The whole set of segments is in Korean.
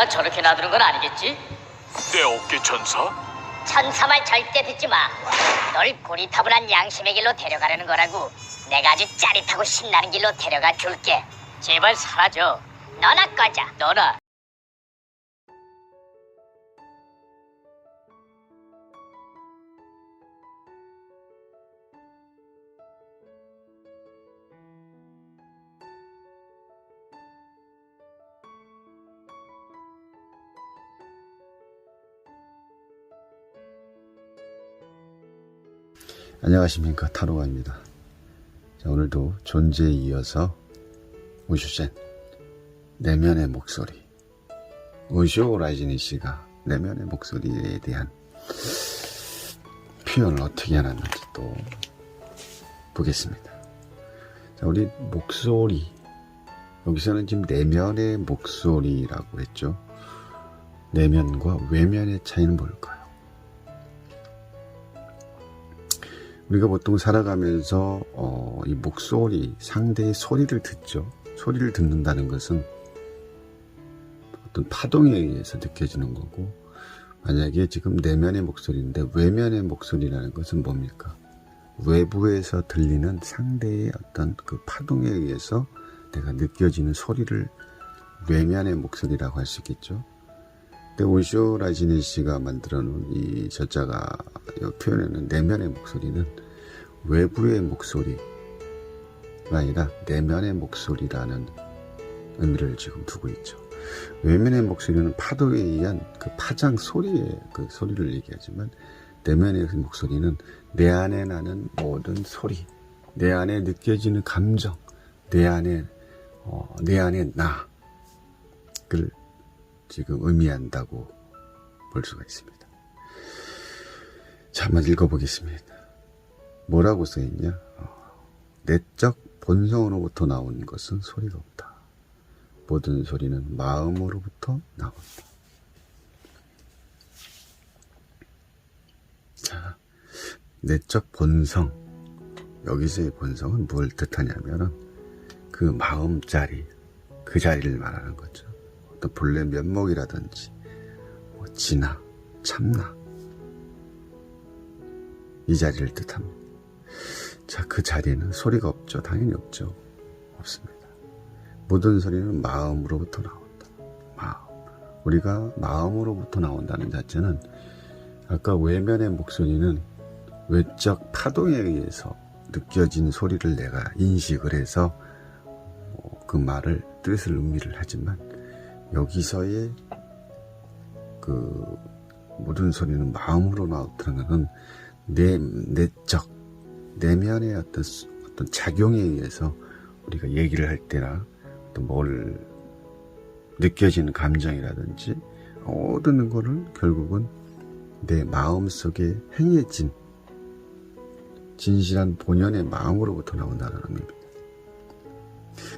설마 저렇게 놔두는 건 아니겠지? 내 어깨 천사? 천사 말 절대 듣지 마. 널 고리타분한 양심의 길로 데려가려는 거라고. 내가 아주 짜릿하고 신나는 길로 데려가 줄게. 제발 사라져. 너나 꺼져. 너나. 안녕하십니까, 타로가입니다. 자, 오늘도 존재에 이어서 우슈젠 내면의 목소리, 우쇼 라이즈니 씨가 내면의 목소리에 대한 표현을 어떻게 해놨는지 또 보겠습니다. 자, 우리 목소리, 여기서는 지금 내면의 목소리라고 했죠. 내면과 외면의 차이는 뭘까요? 우리가 보통 살아가면서 이 목소리, 상대의 소리를 듣죠. 소리를 듣는다는 것은 어떤 파동에 의해서 느껴지는 거고, 만약에 지금 내면의 목소리인데 외면의 목소리라는 것은 뭡니까? 외부에서 들리는 상대의 어떤 그 파동에 의해서 내가 느껴지는 소리를 외면의 목소리라고 할 수 있겠죠. 근데 오쇼 라지네 씨가 만들어 놓은 이 저자가 표현하는 내면의 목소리는 외부의 목소리가 아니라 내면의 목소리라는 의미를 지금 두고 있죠. 외면의 목소리는 파도에 의한 그 파장 소리의 그 소리를 얘기하지만, 내면의 목소리는 내 안에 나는 모든 소리, 내 안에 느껴지는 감정, 내 안에 나를 지금 의미한다고 볼 수가 있습니다. 자, 한번 읽어보겠습니다. 뭐라고 써있냐? 내적 본성으로부터 나온 것은 소리가 없다. 모든 소리는 마음으로부터 나온다. 자, 내적 본성. 여기서의 본성은 뭘 뜻하냐면은 그 마음자리, 그 자리를 말하는 거죠. 어떤 본래 면목이라든지 진화, 참나, 이 자리를 뜻합니다. 자, 그 자리는 소리가 없죠. 당연히 없죠. 없습니다. 모든 소리는 마음으로부터 나온다. 마음. 우리가 마음으로부터 나온다는 자체는, 아까 외면의 목소리는 외적 파동에 의해서 느껴진 소리를 내가 인식을 해서 그 말을, 뜻을 의미를 하지만, 여기서의 그 모든 소리는 마음으로 나오는 것은 내적, 내면의 어떤 작용에 의해서 우리가 얘기를 할 때나 또 뭘 느껴지는 감정이라든지 모든 거를 결국은 내 마음 속에 행해진 진실한 본연의 마음으로부터 나온다는 의미입니다.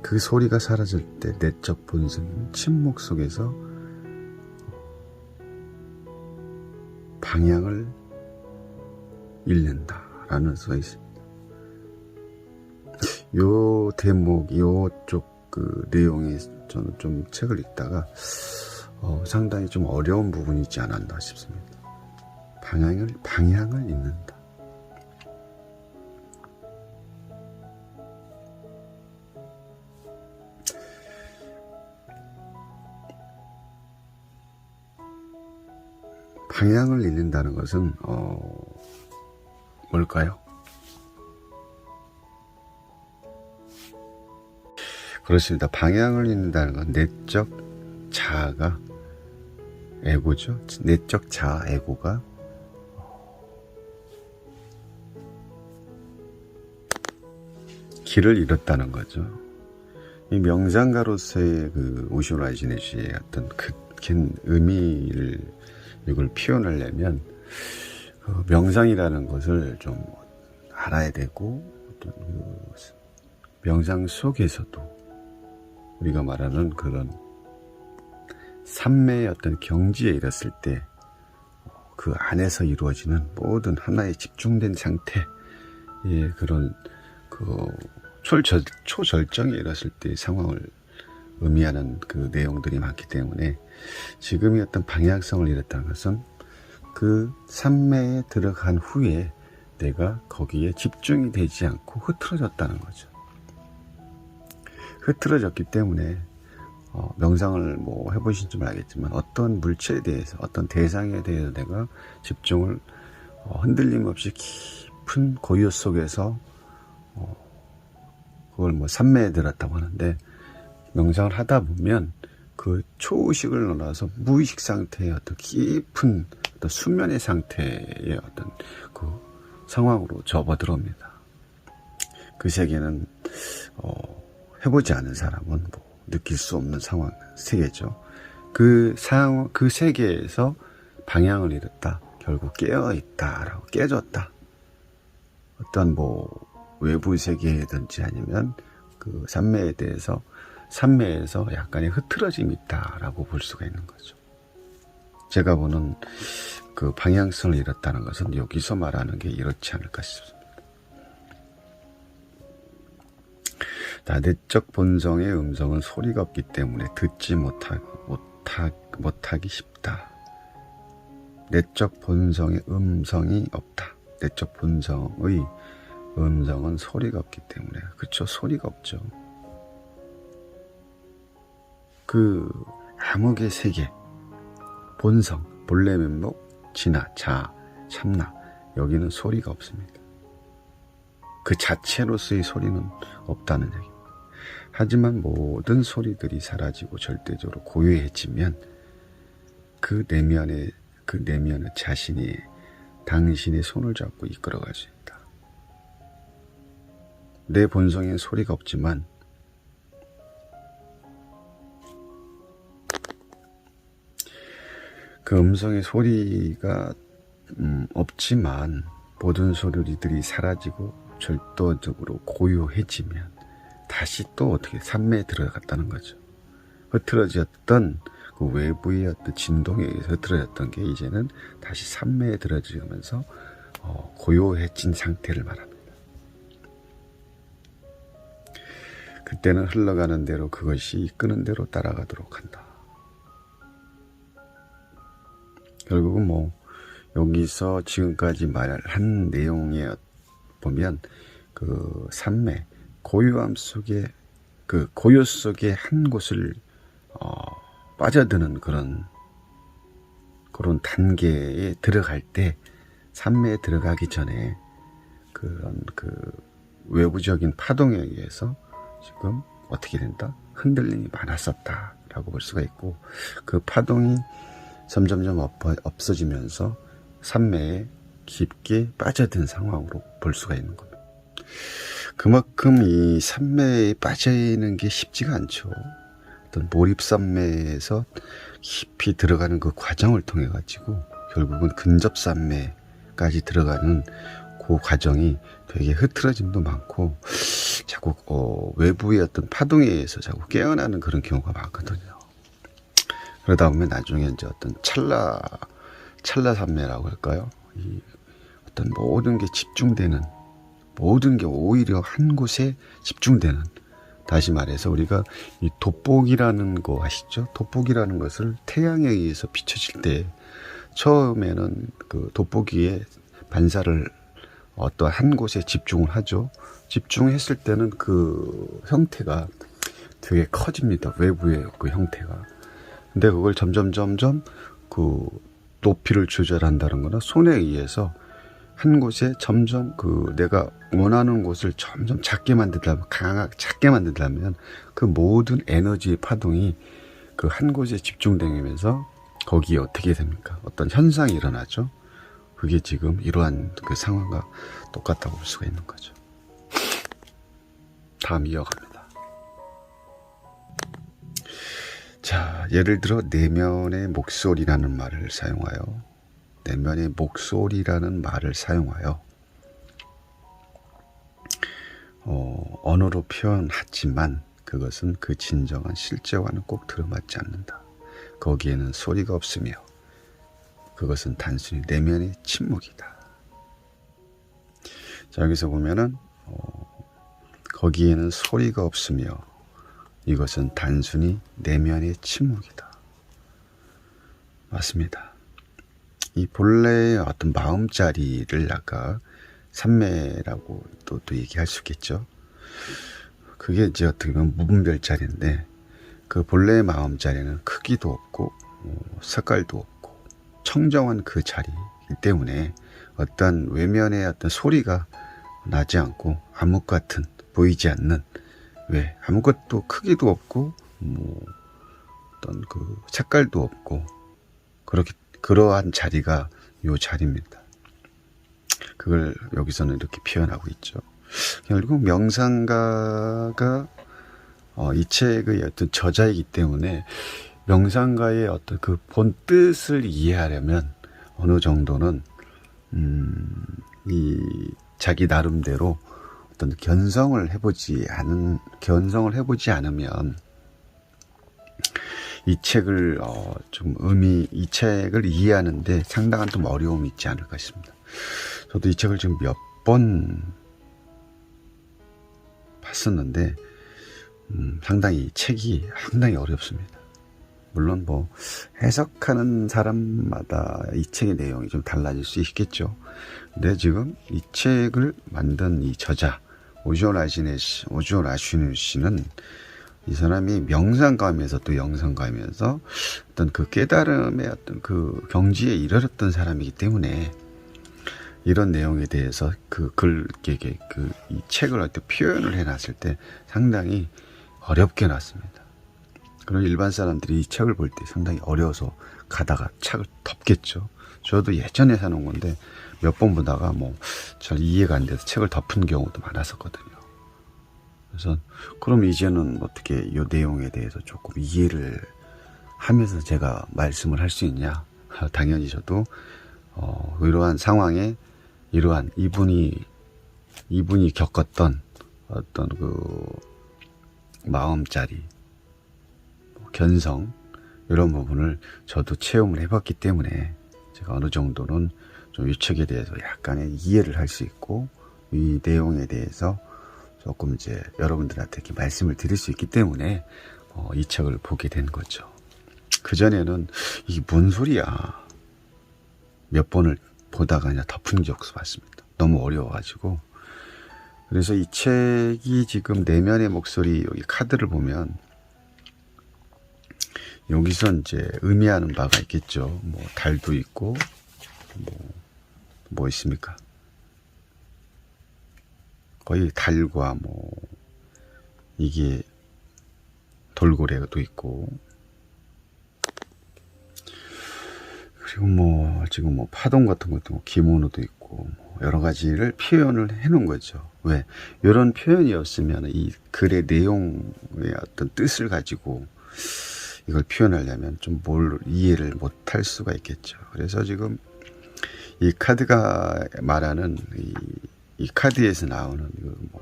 그 소리가 사라질 때 내적 본성은 침묵 속에서 방향을 잃는다라는 써 있습니다. 요 대목, 요쪽 그 내용이 저는 좀 책을 읽다가 상당히 좀 어려운 부분이 있지 않았나 싶습니다. 방향을 잃는다. 방향을 잃는다는 것은 뭘까요? 그렇습니다. 방향을 잃는다는 건 내적 자아가, 에고죠. 내적 자아, 에고가 길을 잃었다는 거죠. 이 명상가로서의 그 오쇼 라이즈네 씨의 어떤 큰 의미를, 이걸 표현하려면 명상이라는 것을 좀 알아야 되고, 어떤 명상 속에서도 우리가 말하는 그런 삶의 어떤 경지에 이뤘을 때 그 안에서 이루어지는 모든 하나의 집중된 상태의 그런 그 초절정에 이뤘을 때의 상황을 의미하는 그 내용들이 많기 때문에 지금의 어떤 방향성을 잃었다는 것은 그 산매에 들어간 후에 내가 거기에 집중이 되지 않고 흐트러졌다는 거죠. 흐트러졌기 때문에 명상을 뭐 해보신지 알겠지만 어떤 물체에 대해서 어떤 대상에 대해서 내가 집중을 흔들림 없이 깊은 고요 속에서 그걸 뭐 산매에 들었다고 하는데, 명상을 하다 보면 그 초의식을 넘어서 무의식 상태의 어떤 깊은 어떤 수면의 상태의 어떤 그 상황으로 접어들어옵니다. 그 세계는 해보지 않은 사람은 뭐 느낄 수 없는 상황 세계죠. 그 세계에서 방향을 잃었다, 결국 깨어있다라고, 깨졌다, 어떤 뭐 외부 세계든지 아니면 그 산매에서 약간의 흐트러짐이 있다라고 볼 수가 있는 거죠. 제가 보는 그 방향성을 잃었다는 것은 여기서 말하는 게 이렇지 않을까 싶습니다. 내적 본성의 음성은 소리가 없기 때문에 듣지 못하기 쉽다. 내적 본성의 음성이 없다. 내적 본성의 음성은 소리가 없기 때문에. 그렇죠, 소리가 없죠. 그 암흑의 세계, 본성, 본래 면목, 진화, 자, 참나, 여기는 소리가 없습니다. 그 자체로서의 소리는 없다는 얘기입니다. 하지만 모든 소리들이 사라지고 절대적으로 고요해지면 그 내면의 자신이 당신의 손을 잡고 이끌어갈 수 있다. 내 본성엔 소리가 없지만 그 음성의 소리가 없지만 모든 소리들이 사라지고 절도적으로 고요해지면 다시 또 어떻게 산매에 들어갔다는 거죠. 흐트러졌던 그 외부의 어떤 진동에 의해서 흐트러졌던 게 이제는 다시 산매에 들어지면서 고요해진 상태를 말합니다. 그때는 흘러가는 대로 그것이 이끄는 대로 따라가도록 한다. 결국은 뭐 여기서 지금까지 말한 내용에 보면 그 산매, 고요함 속에, 그 고요 속에 한 곳을 빠져드는 그런 단계에 들어갈 때, 산매에 들어가기 전에 그런 그 외부적인 파동에 의해서 지금 어떻게 된다? 흔들림이 많았었다라고 볼 수가 있고, 그 파동이 점점점 없어지면서 산매에 깊게 빠져든 상황으로 볼 수가 있는 겁니다. 그만큼 이 산매에 빠져있는 게 쉽지가 않죠. 어떤 몰입산매에서 깊이 들어가는 그 과정을 통해 가지고 결국은 근접산매까지 들어가는 그 과정이 되게 흐트러짐도 많고 자꾸 외부의 어떤 파동에 의해서 자꾸 깨어나는 그런 경우가 많거든요. 그러다 보면 나중에 이제 어떤 찰나산매라고 할까요? 이 어떤 모든 게 집중되는, 모든 게 오히려 한 곳에 집중되는, 다시 말해서 우리가 이 돋보기라는 거 아시죠? 돋보기라는 것을 태양에 의해서 비춰질 때 처음에는 그 돋보기에 반사를 어떤 한 곳에 집중을 하죠. 집중했을 때는 그 형태가 되게 커집니다. 외부의 그 형태가. 근데 그걸 점점 그 높이를 조절한다는 거는 손에 의해서 한 곳에 점점 그 내가 원하는 곳을 점점 작게 만들려면, 작게 만들려면 그 모든 에너지의 파동이 그 한 곳에 집중되면서 거기에 어떻게 됩니까? 어떤 현상이 일어나죠. 그게 지금 이러한 그 상황과 똑같다고 볼 수가 있는 거죠. 다음 이어갑니다. 자, 예를 들어 내면의 목소리라는 말을 사용하여, 내면의 목소리라는 말을 사용하여 언어로 표현하지만 그것은 그 진정한 실제와는 꼭 들어맞지 않는다. 거기에는 소리가 없으며 그것은 단순히 내면의 침묵이다. 자, 여기서 보면은 거기에는 소리가 없으며, 이것은 단순히 내면의 침묵이다. 맞습니다. 이 본래의 어떤 마음자리를 아까 삼매라고 또 얘기할 수 있겠죠. 그게 이제 어떻게 보면 무분별자리인데, 그 본래의 마음자리는 크기도 없고 색깔도 없고 청정한 그 자리이기 때문에 어떤 외면의 어떤 소리가 나지 않고 암흑 같은, 보이지 않는, 왜 아무것도 크기도 없고 어떤 그 색깔도 없고 그러한 자리가 요 자리입니다. 그걸 여기서는 이렇게 표현하고 있죠. 결국 명상가가 이 책의 어떤 저자이기 때문에 명상가의 어떤 그 본 뜻을 이해하려면 어느 정도는 이 자기 나름대로 어떤 견성을 해보지 않으면 이 책을 이 책을 이해하는데 상당한 좀 어려움이 있지 않을까 싶습니다. 저도 이 책을 지금 몇 번 봤었는데 상당히 책이 상당히 어렵습니다. 물론 뭐 해석하는 사람마다 이 책의 내용이 좀 달라질 수 있겠죠. 근데 지금 이 책을 만든 이 저자 오즈오 라슈누 씨는 이 사람이 명상가면서 또 영상가면서 어떤 그 깨달음의 어떤 그 경지에 이르렀던 사람이기 때문에 이런 내용에 대해서 이 책을 어떻게 표현을 해놨을 때 상당히 어렵게 놨습니다. 그런 일반 사람들이 이 책을 볼 때 상당히 어려워서 가다가 책을 덮겠죠. 저도 예전에 사놓은 건데 몇 번 보다가 잘 이해가 안 돼서 책을 덮은 경우도 많았었거든요. 그래서 그럼 이제는 어떻게 이 내용에 대해서 조금 이해를 하면서 제가 말씀을 할 수 있냐? 당연히 저도 이러한 상황에 이러한 이분이 겪었던 어떤 그 마음자리, 견성 이런 부분을 저도 체험을 해봤기 때문에 제가 어느 정도는 좀 이 책에 대해서 약간의 이해를 할 수 있고 이 내용에 대해서 조금 이제 여러분들한테 이렇게 말씀을 드릴 수 있기 때문에 이 책을 보게 된 거죠. 그전에는 이게 뭔 소리야 몇 번을 보다가 그냥 덮은 게 없어봤습니다. 너무 어려워가지고. 그래서 이 책이 지금 내면의 목소리 여기 카드를 보면 여기서 이제 의미하는 바가 있겠죠. 달도 있고 뭐 있습니까? 거의 달과 이게 돌고래도 있고, 그리고 지금 파동 같은 것도 기모노도 있고 여러 가지를 표현을 해 놓은 거죠. 왜? 이런 표현이 없으면 이 글의 내용의 어떤 뜻을 가지고 이걸 표현하려면 좀 이해를 못할 수가 있겠죠. 그래서 지금 이 카드가 말하는 이 카드에서 나오는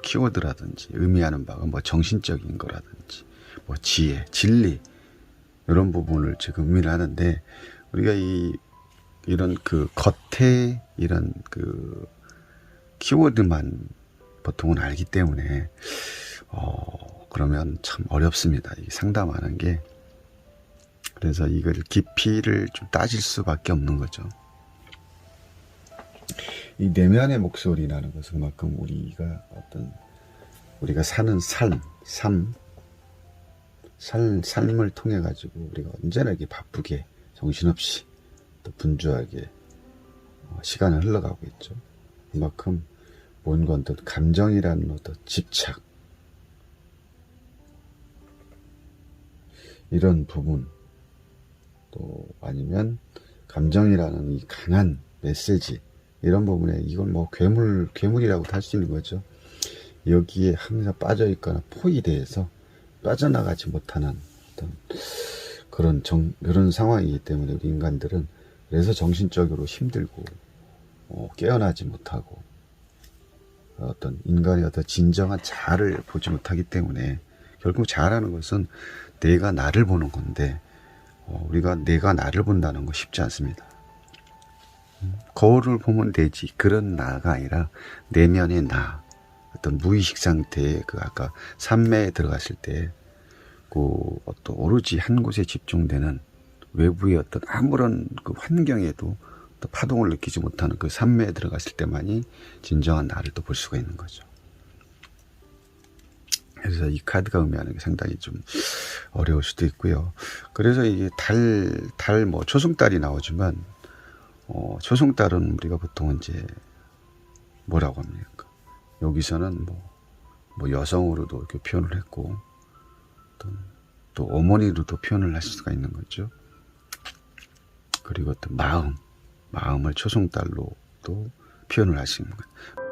키워드라든지 의미하는 바가 정신적인 거라든지 지혜, 진리 이런 부분을 지금 의미를 하는데, 우리가 이런 그 겉에 이런 그 키워드만 보통은 알기 때문에 그러면 참 어렵습니다. 이 상담하는 게. 그래서 이걸 깊이를 좀 따질 수밖에 없는 거죠. 이 내면의 목소리라는 것은 그만큼 우리가 사는 삶을 통해 가지고 우리가 언제나 이렇게 바쁘게 정신없이 또 분주하게 시간을 흘러가고 있죠. 그만큼 뭔가 어떤 감정이라는 어떤 집착, 이런 부분, 또 아니면 감정이라는 이 강한 메시지, 이런 부분에 이건 괴물이라고도 할 수 있는 거죠. 여기에 항상 빠져 있거나 포위돼서 빠져나가지 못하는 어떤 그런 상황이기 때문에 우리 인간들은 그래서 정신적으로 힘들고 깨어나지 못하고 어떤 인간의 어떤 진정한 자아를 보지 못하기 때문에, 결국 자아라는 것은 내가 나를 보는 건데 우리가 내가 나를 본다는 거 쉽지 않습니다. 거울을 보면 되지, 그런 나가 아니라 내면의 나, 어떤 무의식 상태의 아까 삼매에 들어갔을 때 또 오로지 한 곳에 집중되는 외부의 어떤 아무런 그 환경에도 또 파동을 느끼지 못하는 그 산매에 들어갔을 때만이 진정한 나를 또 볼 수가 있는 거죠. 그래서 이 카드가 의미하는 게 상당히 좀 어려울 수도 있고요. 그래서 이게 뭐 초승달이 나오지만, 초승달은 우리가 보통 이제 뭐라고 합니까? 여기서는 뭐 여성으로도 이렇게 표현을 했고, 또 어머니로도 표현을 할 수가 있는 거죠. 그리고 또 마음을 초승달로도 표현을 할 수 있는 거예요.